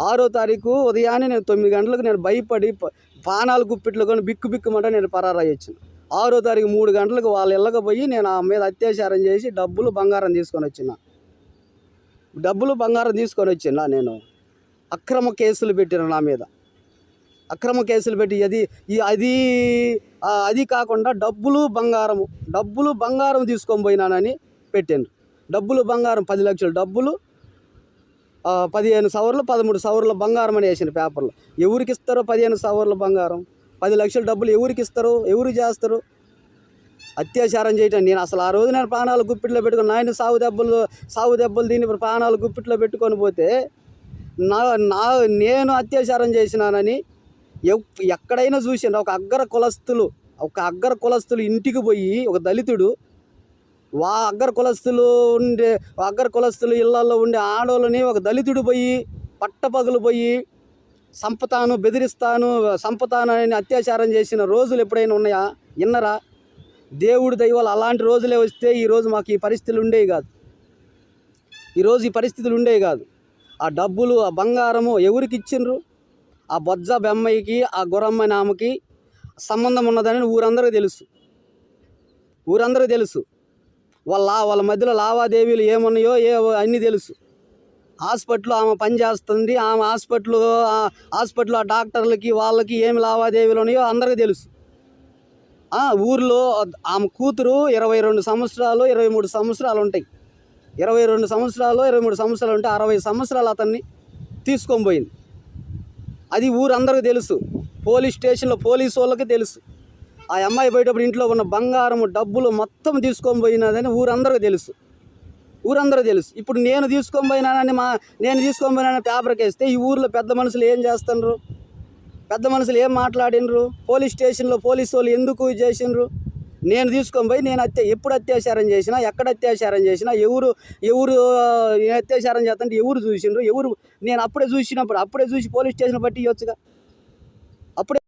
6వ తారీఖు ఉదయాన్నే నేను 9 గంటలకు నేను భయపడి పానాలు గుప్పిట్లు కొని బిక్కు బిక్కుమంటే నేను పరారయ్యొచ్చాను. 6వ తారీఖు 3 గంటలకు వాళ్ళ ఇళ్ళకి పోయి నేను ఆ మీద అత్యాచారం చేసి డబ్బులు బంగారం తీసుకొని వచ్చిన నేను అక్రమ కేసులు పెట్టిన నా మీద. అక్రమ కేసులు పెట్టి అది కాకుండా డబ్బులు బంగారం తీసుకొని పోయినానని పెట్టాను. డబ్బులు బంగారం 10 లక్షలు డబ్బులు, 15 సవర్లు 13 సవర్ల బంగారం అని వేసిన పేపర్లో. ఎవరికి ఇస్తారో 15 సవర్ల బంగారం, 10 లక్షల డబ్బులు ఎవరికి ఇస్తారు? ఎవరు చేస్తారు? అత్యాచారం చేయటం. నేను అసలు ఆ రోజు నేను ప్రాణాలు గుప్పిట్లో పెట్టుకొని నాయన సాగు దెబ్బలు దీన్ని ప్రాణాలు గుప్పిట్లో పెట్టుకొని పోతే నేను అత్యాచారం చేసినానని ఎక్కడైనా చూసిన ఒక అగ్గర కులస్తులు ఇంటికి పోయి ఒక దళితుడు అగ్గర కులస్తులు ఇళ్లలో ఉండే ఆడోళ్ళని ఒక దళితుడు పోయి పట్టపగలు పోయి బెదిరిస్తాను అని అత్యాచారం చేసిన రోజులు ఎప్పుడైనా ఉన్నాయా? విన్నరా? దేవుడి దయ వల్ల అలాంటి రోజులే వస్తే ఈరోజు మాకు ఈ పరిస్థితులు ఉండేవి కాదు. ఆ డబ్బులు ఆ బంగారము ఎవరికి ఇచ్చిండ్రు? ఆ బొజ్జ బెమ్మయ్యకి ఆ గురమ్మ నామకి సంబంధం ఉన్నదని ఊరందరికీ తెలుసు. వాళ్ళ మధ్యలో లావాదేవీలు ఏమున్నాయో అన్నీ తెలుసు. హాస్పిటల్లో ఆమె పని చేస్తుంది. ఆమె హాస్పిటల్లో ఆ డాక్టర్లకి వాళ్ళకి ఏమి లావాదేవీలు ఉన్నాయో అందరికీ తెలుసు. ఊర్లో ఆమె కూతురు 22 సంవత్సరాలు 23 సంవత్సరాలు ఉంటాయి. 22 సంవత్సరాలు 23 సంవత్సరాలు ఉంటే 60 సంవత్సరాలు అతన్ని తీసుకొని పోయింది. అది ఊరందరికీ తెలుసు. పోలీస్ స్టేషన్లో పోలీసు వాళ్ళకి తెలుసు. ఆ అమ్మాయి పోయేటప్పుడు ఇంట్లో ఉన్న బంగారము డబ్బులు మొత్తం తీసుకొని పోయినదని ఊరందరికీ తెలుసు. ఇప్పుడు నేను తీసుకొని పోయినానని పేపర్కి వేస్తే ఈ ఊర్లో పెద్ద మనుషులు ఏం చేస్తున్నారు? పెద్ద మనుషులు ఏం మాట్లాడినరు? పోలీస్ స్టేషన్లో పోలీసు వాళ్ళు ఎందుకు చేసినారు? నేను తీసుకొని పోయి ఎప్పుడు అత్యాచారం చేసినా, ఎక్కడ అత్యాచారం చేసినా, ఎవరు అత్యాచారం చేస్తుంటే ఎవరు చూసిండ్రు? నేను అప్పుడే చూసి పోలీస్ స్టేషన్ బట్టి ఇవ్వచ్చుగా. అప్పుడే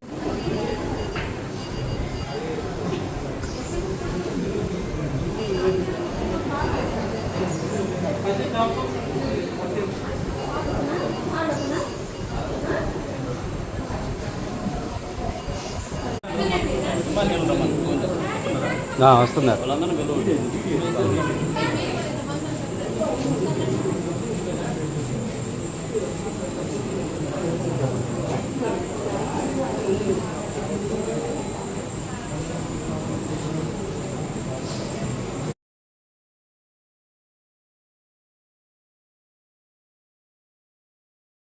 వస్తున్నారు.